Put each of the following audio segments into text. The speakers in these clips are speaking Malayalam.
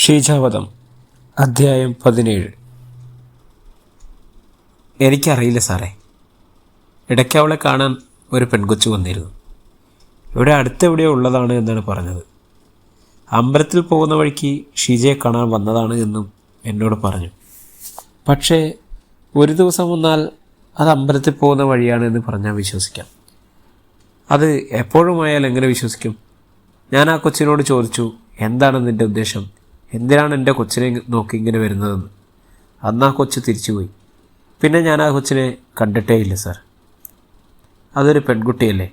ഷീജാവധം അധ്യായം 17. എനിക്കറിയില്ല സാറേ. ഇടയ്ക്ക് അവളെ കാണാൻ ഒരു പെൺകൊച്ചു വന്നിരുന്നു. ഇവിടെ അടുത്തെവിടെയോ ഉള്ളതാണ് എന്നാണ് പറഞ്ഞത്. അമ്പലത്തിൽ പോകുന്ന വഴിക്ക് ഷീജയെ കാണാൻ വന്നതാണ് എന്നും എന്നോട് പറഞ്ഞു. പക്ഷേ ഒരു ദിവസം വന്നാൽ അത് അമ്പലത്തിൽ പോകുന്ന വഴിയാണ് എന്ന് പറഞ്ഞാൽ വിശ്വസിക്കാം. അത് എപ്പോഴുമായാൽ എങ്ങനെ വിശ്വസിക്കും? ഞാൻ ആ കൊച്ചിനോട് ചോദിച്ചു, എന്താണ് നിൻ്റെ ഉദ്ദേശം? എന്തിനാണ് എൻ്റെ കൊച്ചിനെ നോക്കി ഇങ്ങനെ വരുന്നതെന്ന്. അന്ന് ആ കൊച്ച് തിരിച്ചുപോയി. പിന്നെ ഞാൻ ആ കൊച്ചിനെ കണ്ടിട്ടേ ഇല്ല സാർ. അതൊരു പെൺകുട്ടിയല്ലേ?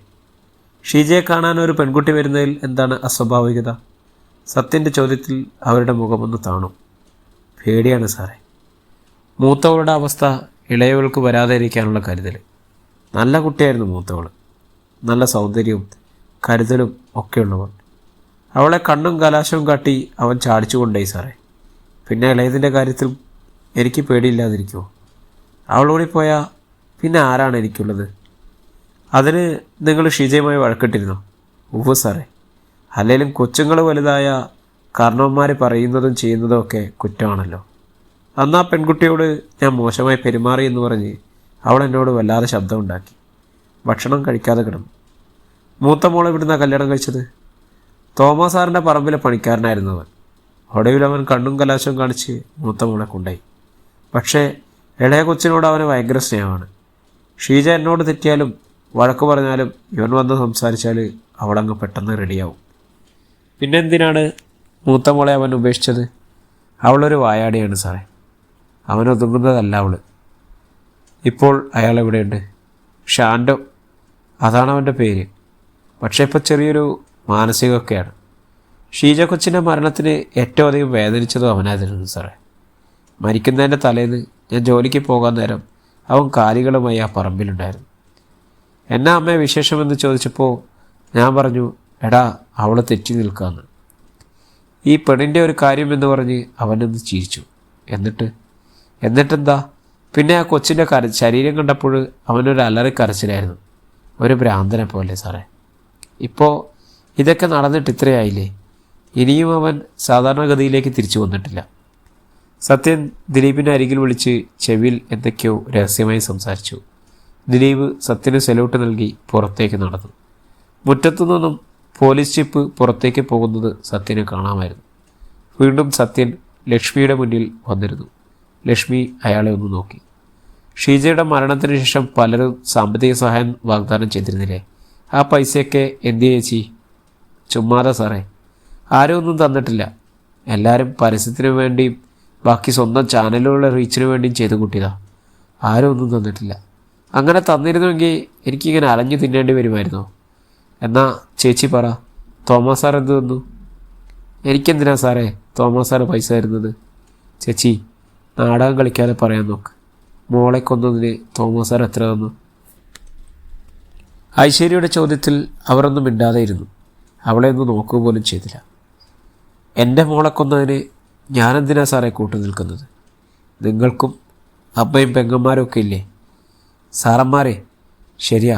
ഷീജയെ കാണാൻ ഒരു പെൺകുട്ടി വരുന്നതിൽ എന്താണ് അസ്വാഭാവികത? സത്യൻ്റെ ചോദ്യത്തിൽ അവരുടെ മുഖമൊന്ന് താണു. പേടിയാണ് സാറേ. മൂത്തവളുടെ അവസ്ഥ ഇളയവൾക്ക് വരാതെ ഇരിക്കാനുള്ള കരുതൽ. നല്ല കുട്ടിയായിരുന്നു മൂത്തവൾ. നല്ല സൗന്ദര്യവും കരുതലും ഒക്കെയുള്ളവൾ. അവളെ കണ്ണും കലാശവും കാട്ടി അവൻ ചാടിച്ചു കൊണ്ടേയി സാറേ. പിന്നെ ഇളയതിൻ്റെ കാര്യത്തിൽ എനിക്ക് പേടിയില്ലാതിരിക്കുമോ? അവളോടി പോയാൽ പിന്നെ ആരാണ് എനിക്കുള്ളത്? അതിന് നിങ്ങൾ ഷീജയുമായി വഴക്കിട്ടിരുന്നോ? ഉവ്വ് സാറേ. അല്ലെങ്കിലും കൊച്ചുങ്ങൾ വലുതായ കാരണവന്മാർ പറയുന്നതും ചെയ്യുന്നതും ഒക്കെ കുറ്റമാണല്ലോ. അന്ന് ആ പെൺകുട്ടിയോട് ഞാൻ മോശമായി പെരുമാറി എന്ന് പറഞ്ഞ് അവൾ എന്നോട് വല്ലാതെ ശബ്ദമുണ്ടാക്കി. ഭക്ഷണം കഴിക്കാതെ കിടന്നു. മൂത്ത മോളെ ഇവിടുന്ന് കല്യാണം കഴിച്ചത്? തോമസ് സാറിൻ്റെ പറമ്പിലെ പണിക്കാരനായിരുന്നു അവൻ. ഒടുവിൽ അവൻ കണ്ണും കലാശവും കാണിച്ച് മൂത്ത മോളെ കൊണ്ടുപോയി. പക്ഷേ ഇളയ കൊച്ചിനോട് അവന് ഭയങ്കര സ്നേഹമാണ്. ഷീജ എന്നോട് തെറ്റിയാലും വഴക്ക് പറഞ്ഞാലും ഇവൻ വന്ന് സംസാരിച്ചാൽ അവളങ്ങ് പെട്ടെന്ന് റെഡിയാവും. പിന്നെ എന്തിനാണ് മൂത്ത മോളെ അവൻ ഉപേക്ഷിച്ചത്? അവളൊരു വായാടിയാണ് സാറേ. അവനൊതുങ്ങുന്നതല്ല അവൾ. ഇപ്പോൾ അയാൾ എവിടെയുണ്ട്? ഷാൻഡോ, അതാണ് അവൻ്റെ പേര്. പക്ഷേ ഇപ്പോൾ ചെറിയൊരു മാനസികമൊക്കെയാണ്. ഷീജ കൊച്ചിൻ്റെ മരണത്തിന് ഏറ്റവും അധികം വേദനിച്ചതും അവനായിരുന്നു സാറേ. മരിക്കുന്നതിൻ്റെ തലേന്ന് ഞാൻ ജോലിക്ക് പോകാൻ നേരം അവൻ കാലികളുമായി ആ പറമ്പിലുണ്ടായിരുന്നു. എന്നാ അമ്മയെ വിശേഷമെന്ന് ചോദിച്ചപ്പോൾ ഞാൻ പറഞ്ഞു, എടാ അവൾ തെറ്റി നിൽക്കാമെന്ന്. ഈ പെണ്ണിൻ്റെ ഒരു കാര്യമെന്ന് പറഞ്ഞ് അവനൊന്ന് ചിരിച്ചു. എന്നിട്ടെന്താ? പിന്നെ ആ കൊച്ചിൻ്റെ ശരീരം കണ്ടപ്പോൾ അവനൊരു അലറി കരച്ചിലായിരുന്നു, ഒരു ഭ്രാന്തനെ പോലെ സാറേ. ഇപ്പോൾ ഇതൊക്കെ നടന്നിട്ട് ഇത്രയായില്ലേ? ഇനിയും അവൻ സാധാരണഗതിയിലേക്ക് തിരിച്ചു വന്നിട്ടില്ല. സത്യൻ ദിലീപിനെ അരികിൽ വിളിച്ച് ചെവിയിൽ എന്തൊക്കെയോ രഹസ്യമായി സംസാരിച്ചു. ദിലീപ് സത്യന് സെലൂട്ട് നൽകി പുറത്തേക്ക് നടന്നു. മുറ്റത്തു നിന്നും പോലീസ് ജീപ്പ് പുറത്തേക്ക് പോകുന്നത് സത്യന് കാണാമായിരുന്നു. വീണ്ടും സത്യൻ ലക്ഷ്മിയുടെ മുന്നിൽ വന്നിരുന്നു. ലക്ഷ്മി അയാളെ ഒന്ന് നോക്കി. ഷീജയുടെ മരണത്തിന് ശേഷം പലരും സാമ്പത്തിക സഹായം വാഗ്ദാനം ചെയ്തിരുന്നില്ലേ? ആ പൈസയൊക്കെ എന്ത് ചേച്ചി? ചുമ്മാതെ സാറേ, ആരും ഒന്നും തന്നിട്ടില്ല. എല്ലാവരും പരസ്യത്തിന് വേണ്ടിയും ബാക്കി സ്വന്തം ചാനലുകളുടെ റീച്ചിന് വേണ്ടിയും ചെയ്തു കൂട്ടിയതാ. ആരും ഒന്നും തന്നിട്ടില്ല. അങ്ങനെ തന്നിരുന്നുവെങ്കിൽ എനിക്കിങ്ങനെ അലഞ്ഞു തിന്നേണ്ടി വരുമായിരുന്നോ? എന്നാ ചേച്ചി പറ, തോമസ് സാർ എന്ത് തന്നു? എനിക്കെന്തിനാ സാറേ തോമസ് സാറ് പൈസ തരുന്നത്? ചേച്ചി, നാടകം കളിക്കാതെ പറയാൻ നോക്ക്. മോളെ കൊന്നതിന് തോമസ് സാർ എത്ര തന്നു? ഐശ്വര്യയുടെ ചോദ്യത്തിൽ അവരൊന്നും മിണ്ടാതെ ഇരുന്നു. അവളെ ഒന്ന് നോക്കുക പോലും ചെയ്തില്ല. എൻ്റെ മോളെ കൊന്നതിന് ഞാനെന്തിനാ സാറേ കൂട്ടു നിൽക്കുന്നത്? നിങ്ങൾക്കും അമ്മയും പെങ്ങന്മാരും ഒക്കെ ഇല്ലേ? സാറന്മാരെ, ശരിയാ,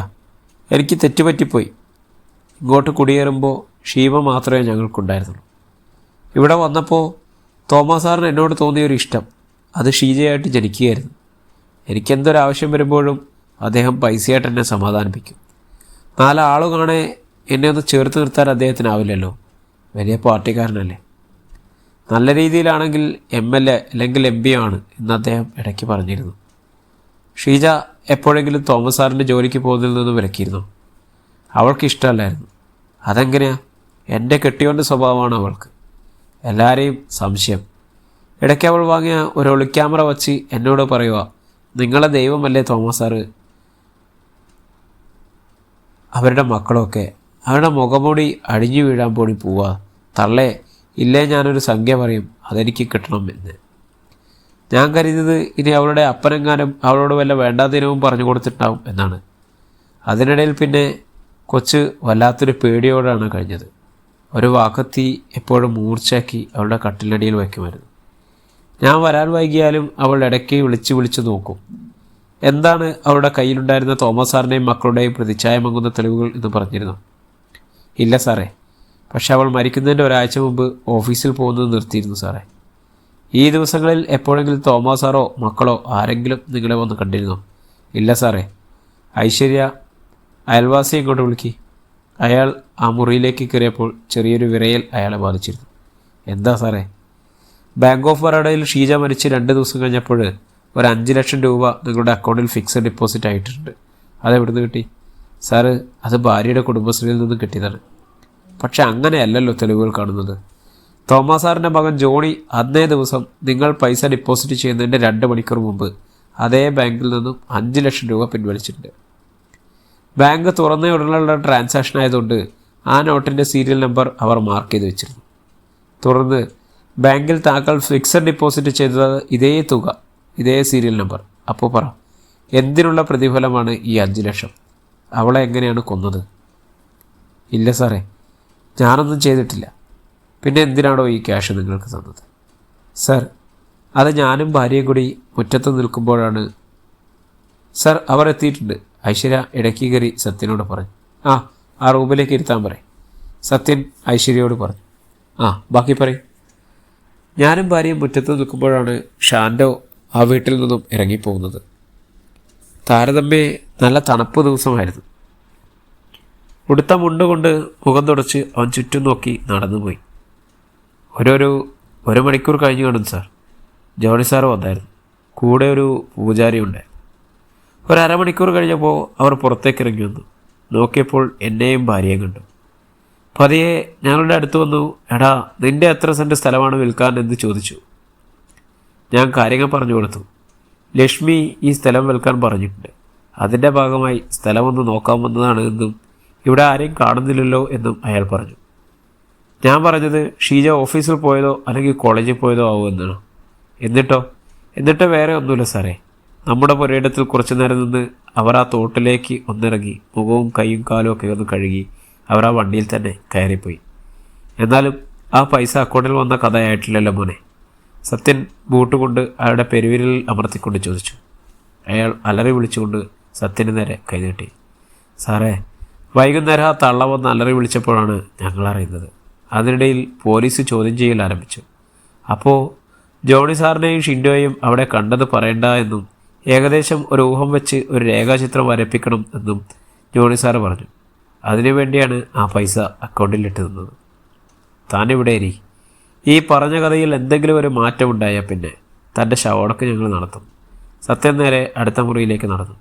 എനിക്ക് തെറ്റുപറ്റിപ്പോയി. ഇങ്ങോട്ട് കുടിയേറുമ്പോൾ ഷീമ മാത്രമേ ഞങ്ങൾക്കുണ്ടായിരുന്നുള്ളൂ. ഇവിടെ വന്നപ്പോൾ തോമസ് സാറിന് എന്നോട് തോന്നിയൊരു ഇഷ്ടം, അത് ഷീജയായിട്ട് ജനിക്കുകയായിരുന്നു. എനിക്കെന്തൊരാവശ്യം വരുമ്പോഴും അദ്ദേഹം പൈസയായിട്ട് എന്നെ സമാധാനിപ്പിക്കും. നാലാളു കാണേ എന്നെ ഒന്ന് ചേർത്ത് നിർത്താൻ അദ്ദേഹത്തിനാവില്ലല്ലോ. വലിയ പാർട്ടിക്കാരനല്ലേ. നല്ല രീതിയിലാണെങ്കിൽ MLA അല്ലെങ്കിൽ MP ആണ് എന്ന് അദ്ദേഹം ഇടയ്ക്ക് പറഞ്ഞിരുന്നു. ഷീജ എപ്പോഴെങ്കിലും തോമസ് സാറിൻ്റെ ജോലിക്ക് പോകുന്നതിൽ നിന്ന് വിലക്കിയിരുന്നു. അവൾക്ക് ഇഷ്ടമല്ലായിരുന്നു. അതെങ്ങനെയാ? എൻ്റെ കെട്ടിയോൻ്റെ സ്വഭാവമാണ് അവൾക്ക്. എല്ലാവരെയും സംശയം. ഇടയ്ക്ക് അവൾ വാങ്ങിയ ഒരു ഒളിക്യാമറ വച്ച് എന്നോട് പറയുക, നിങ്ങളെ ദൈവമല്ലേ തോമസ് സാറ്? അവരുടെ മക്കളൊക്കെ അവരുടെ മുഖംമൂടി അടിഞ്ഞു വീഴാൻ പോണി പോവാ. തള്ളേ, ഇല്ലേ ഞാനൊരു സംഖ്യ പറയും, അതെനിക്ക് കിട്ടണം എന്ന്. ഞാൻ കരുതിയത് ഇനി അവളുടെ അപ്പനെങ്ങാനും അവളോട് വല്ല വേണ്ടാതിനവും പറഞ്ഞു കൊടുത്തിട്ടുണ്ടാവും എന്നാണ്. അതിനിടയിൽ പിന്നെ കൊച്ച് വല്ലാത്തൊരു പേടിയോടാണ് കഴിഞ്ഞത്. ഒരു വാക്കത്തി എപ്പോഴും മൂർച്ചയാക്കി അവളുടെ കട്ടിലടിയിൽ വയ്ക്കുമായിരുന്നു. ഞാൻ വരാൻ വൈകിയാലും അവൾ ഇടയ്ക്ക് വിളിച്ചു നോക്കും. എന്താണ് അവളുടെ കയ്യിലുണ്ടായിരുന്ന തോമസ് സാറിൻ്റെയും മക്കളുടെയും പ്രതിച്ഛായ മങ്ങുന്ന തെളിവുകൾ എന്ന് പറഞ്ഞിരുന്നു? ഇല്ല സാറേ, പക്ഷെ അവൾ മരിക്കുന്നതിൻ്റെ ഒരാഴ്ച മുമ്പ് ഓഫീസിൽ പോകുന്നത് നിർത്തിയിരുന്നു സാറേ. ഈ ദിവസങ്ങളിൽ എപ്പോഴെങ്കിലും തോമസ് സാറോ മക്കളോ ആരെങ്കിലും നിങ്ങളെ വന്ന് കണ്ടിരുന്നോ? ഇല്ല സാറേ. ഐശ്വര്യ, അയൽവാസിയെ ഇങ്ങോട്ട് വിളിക്കി. അയാൾ ആ മുറിയിലേക്ക് കയറിയപ്പോൾ ചെറിയൊരു വിറയൽ അയാളെ ബാധിച്ചിരുന്നു. എന്താ സാറേ? ബാങ്ക് ഓഫ് ബറോഡയിൽ ഷീജ മരിച്ച് 2 ദിവസം കഴിഞ്ഞപ്പോൾ ഒരു 5 ലക്ഷം രൂപ നിങ്ങളുടെ അക്കൗണ്ടിൽ ഫിക്സഡ് ഡെപ്പോസിറ്റ് ആയിട്ടുണ്ട്. അതെവിടുന്ന് കിട്ടി? സാറ്, അത് ഭാര്യയുടെ കുടുംബശ്രീയിൽ നിന്ന് കിട്ടിയതാണ്. പക്ഷെ അങ്ങനെയല്ലല്ലോ തെളിവുകൾ കാണുന്നത്. തോമസ് സാറിൻ്റെ മകൻ ജോണി അന്നേ ദിവസം നിങ്ങൾ പൈസ ഡെപ്പോസിറ്റ് ചെയ്യുന്നതിൻ്റെ 2 മണിക്കൂർ മുമ്പ് അതേ ബാങ്കിൽ നിന്നും 5 ലക്ഷം രൂപ പിൻവലിച്ചിട്ടുണ്ട്. ബാങ്ക് തുറന്ന ഉടനെയുള്ള ട്രാൻസാക്ഷൻ ആയതുകൊണ്ട് ആ നോട്ടിൻ്റെ സീരിയൽ നമ്പർ അവർ മാർക്ക് ചെയ്ത് വെച്ചിരുന്നു. തുടർന്ന് ബാങ്കിൽ താങ്കൾ ഫിക്സഡ് ഡെപ്പോസിറ്റ് ചെയ്തത് ഇതേ തുക, ഇതേ സീരിയൽ നമ്പർ. അപ്പോൾ പറ, എന്തിനുള്ള പ്രതിഫലമാണ് ഈ 5 ലക്ഷം? അവളെ എങ്ങനെയാണ് കൊന്നത്? ഇല്ല സാറേ, ഞാനൊന്നും ചെയ്തിട്ടില്ല. പിന്നെ എന്തിനാണോ ഈ ക്യാഷ് നിങ്ങൾക്ക് തന്നത്? സാർ, അത് ഞാനും ഭാര്യയും കൂടി മുറ്റത്ത് നിൽക്കുമ്പോഴാണ്. സാർ, അവർ എത്തിയിട്ടുണ്ട്. ഐശ്വര്യ ഇടയ്ക്ക് കയറി സത്യനോട് പറഞ്ഞു. ആ റൂമിലേക്ക് ഇരുത്താൻ പറയും. സത്യൻ ഐശ്വര്യയോട് പറഞ്ഞു. ബാക്കി പറയും. ഞാനും ഭാര്യയും മുറ്റത്ത് നിൽക്കുമ്പോഴാണ് ഷാൻഡോ ആ വീട്ടിൽ നിന്നും ഇറങ്ങിപ്പോകുന്നത്. താരതമ്യേ നല്ല തണുപ്പ് ദിവസമായിരുന്നു. ഉടുത്ത മുണ്ടുകൊണ്ട് മുഖം തുടച്ച് അവൻ ചുറ്റും നോക്കി നടന്നുപോയി. ഒരു മണിക്കൂർ കഴിഞ്ഞു കാണും സാർ. ജോണി സാറ് വന്നായിരുന്നു. കൂടെ ഒരു പൂജാരി ഉണ്ടായിരുന്നു. ഒരു അരമണിക്കൂർ കഴിഞ്ഞപ്പോൾ അവർ പുറത്തേക്ക് ഇറങ്ങി വന്നു. നോക്കിയപ്പോൾ എന്നെയും ഭാര്യയും കണ്ടു. പതിയെ ഞങ്ങളുടെ അടുത്ത് വന്നു. എടാ, നിൻ്റെ എത്ര സെൻറ്റ് സ്ഥലമാണ് വിൽക്കാൻ എന്ന് ചോദിച്ചു. ഞാൻ കാര്യങ്ങൾ പറഞ്ഞു കൊടുത്തു. ലക്ഷ്മി ഈ സ്ഥലം വിൽക്കാൻ പറഞ്ഞിട്ടുണ്ട്. അതിൻ്റെ ഭാഗമായി സ്ഥലമൊന്ന് നോക്കാൻ വന്നതാണ് എന്നും ഇവിടെ ആരെയും കാണുന്നില്ലല്ലോ എന്നും അയാൾ പറഞ്ഞു. ഞാൻ പറഞ്ഞത് ഷീജ ഓഫീസിൽ പോയതോ അല്ലെങ്കിൽ കോളേജിൽ പോയതോ ആവുമെന്നാണ്. എന്നിട്ട് വേറെ ഒന്നുമില്ല സാറേ. നമ്മുടെ പുരയിടത്തിൽ കുറച്ചു നേരം നിന്ന് അവർ ആ തോട്ടിലേക്ക് ഒന്നിറങ്ങി മുഖവും കൈയും കാലും ഒക്കെ ഒന്ന് കഴുകി അവർ ആ വണ്ടിയിൽ തന്നെ കയറിപ്പോയി. എന്നാലും ആ പൈസ അക്കൗണ്ടിൽ വന്ന കഥയായിട്ടില്ലല്ലോ മോനെ. സത്യൻ ബൂട്ട് കൊണ്ട് അയാളുടെ പെരുവിരൽ അമർത്തിക്കൊണ്ട് ചോദിച്ചു. അയാൾ അലറി വിളിച്ചുകൊണ്ട് സത്യന് നേരെ കൈനീട്ടി. സാറേ, വൈകുന്നേരം ആ തള്ള വന്ന് അലറി വിളിച്ചപ്പോഴാണ് ഞങ്ങൾ അറിയുന്നത്. അതിനിടയിൽ പോലീസ് ചോദ്യം ചെയ്യൽ ആരംഭിച്ചു. അപ്പോൾ ജോണി സാറിനെയും ഷിൻഡോയും അവിടെ കണ്ടത് പറയണ്ട എന്നും ഏകദേശം ഒരു ഊഹം വെച്ച് ഒരു രേഖാചിത്രം വരപ്പിക്കണം എന്നും ജോണി സാറ് പറഞ്ഞു. അതിനുവേണ്ടിയാണ് ആ പൈസ അക്കൗണ്ടിലിട്ട് തന്നത്. താനിവിടെ ഇരി. ഈ പറഞ്ഞ കഥയിൽ എന്തെങ്കിലും ഒരു മാറ്റം ഉണ്ടായാൽ പിന്നെ തൻ്റെ ശവടക്ക് ഞങ്ങൾ നടത്തും. സത്യൻ നേരെ അടുത്ത മുറിയിലേക്ക് നടന്നു.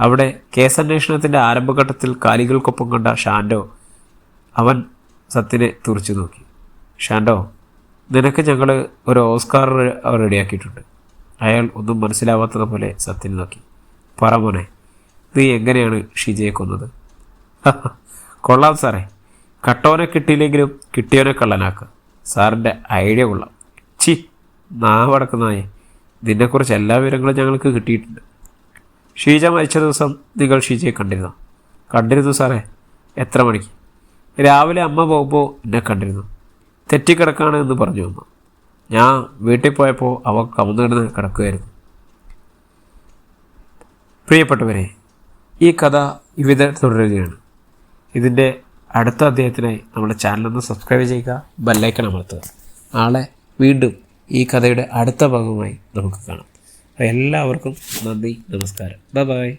അവിടെ കേസന്വേഷണത്തിൻ്റെ ആരംഭഘട്ടത്തിൽ കാലികൾക്കൊപ്പം കണ്ട ഷാൻഡോ അവൻ സത്യനെ തുറച്ചു നോക്കി. ഷാൻഡോ, നിനക്ക് ഞങ്ങൾ ഒരു ഓസ്കാർ റെഡിയാക്കിയിട്ടുണ്ട്. അയാൾ ഒന്നും മനസ്സിലാവാത്തതുപോലെ സത്യനെ നോക്കി. പറ മോനെ, നീ എങ്ങനെയാണ് ഷീജയെ കൊന്നത്? കൊള്ളാം സാറേ. കട്ടോനെ കിട്ടിയില്ലെങ്കിലും കിട്ടിയവനെ കള്ളനാക്കുക. സാറിൻ്റെ ഐഡിയ കൊള്ളാം. നാവടക്കുന്നായേ, നിന്നെക്കുറിച്ച് എല്ലാ വിവരങ്ങളും ഞങ്ങൾക്ക് കിട്ടിയിട്ടുണ്ട്. ഷീജ മരിച്ച ദിവസം നിങ്ങൾ ഷീജയെ കണ്ടിരുന്നു സാറേ. എത്ര മണിക്ക്? രാവിലെ അമ്മ പോകുമ്പോൾ എന്നെ കണ്ടിരുന്നു. തെറ്റിക്കിടക്കാണ് എന്ന് പറഞ്ഞു അമ്മ. ഞാൻ വീട്ടിൽ പോയപ്പോൾ അവ കമന്നുകിടന്ന് കിടക്കുകയായിരുന്നു. പ്രിയപ്പെട്ടവരെ, ഈ കഥ ഇവിടെ തുടരുകയാണ്. ഇതിൻ്റെ അടുത്ത അധ്യായത്തിനായി നമ്മുടെ ചാനലൊന്ന് സബ്സ്ക്രൈബ് ചെയ്യുക, ബെല്ലൈക്കൺ അമർത്തുക. നാളെ വീണ്ടും ഈ കഥയുടെ അടുത്ത ഭാഗമായി നമുക്ക് കാണാം. അപ്പോൾ എല്ലാവർക്കും നന്ദി, നമസ്കാരം. ബൈ.